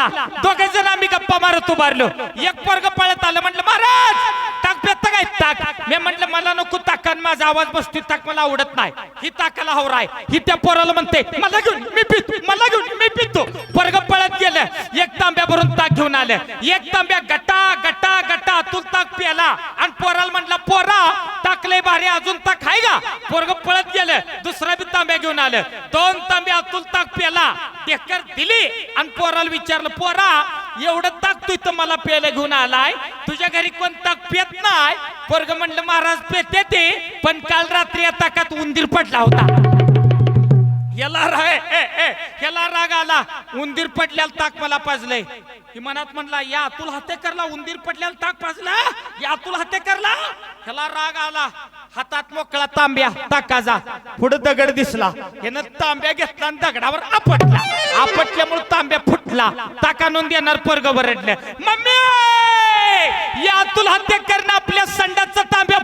घेतला, दोघे जण आम्ही गप्पा मारत उभारलो. एक पोरग पळत आलं, म्हटलं महाराज ताक पेत काय ताक. मी म्हटलं मला नको ताकान, माझा आवाज बसतो ताक मला आवडत नाही. ही ताकाला हवरा आहे. ही त्या पोराला म्हणते मला घेऊन मी पितो, मला घेऊन मी पितो. पोरग पळत गेलं, एक तांब्या भरून ताक घेऊन आलं. एक तांब्या गटा गटा गटा तू ताक प्याला आणि पोराला म्हटलं पोरा ताक लय भारी, अजून ताक आहे का. पोरग पळत गेलं, दुसरा बी तांब्या घेऊन आलं. 2 तांब्या अतुल ताक प्याला, टेकर दिली आणि पोराला विचारलं पोरा एवढं ताक तू इथं मला प्यायला घेऊन आलाय, तुझ्या घरी कोण ताक पित नाही. पोरग म्हणलं महाराज पेते ते, पण काल रात्री या ताकात उंदीर पडला होता. याला राग आला, उंदीर पडल्याला ताक मला पाजलंय. ही मनात म्हणला या अतुल हत्तेकरला उंदीर पडल्याला ताक पाजला, या अतुल हत्तेकरला. ह्याला राग आला, हातात मोकळा तांब्या ताकाचा, पुढे दगड दिसला. यानं तांब्या घेतला आणि दगडावर आपटला. आपटल्यामुळे तांब्या फुटला. ताक आणून देणार पोरग बरडलं. मम्मी या अतुल हत्तेकरनं आपल्या संडासचा तांब्या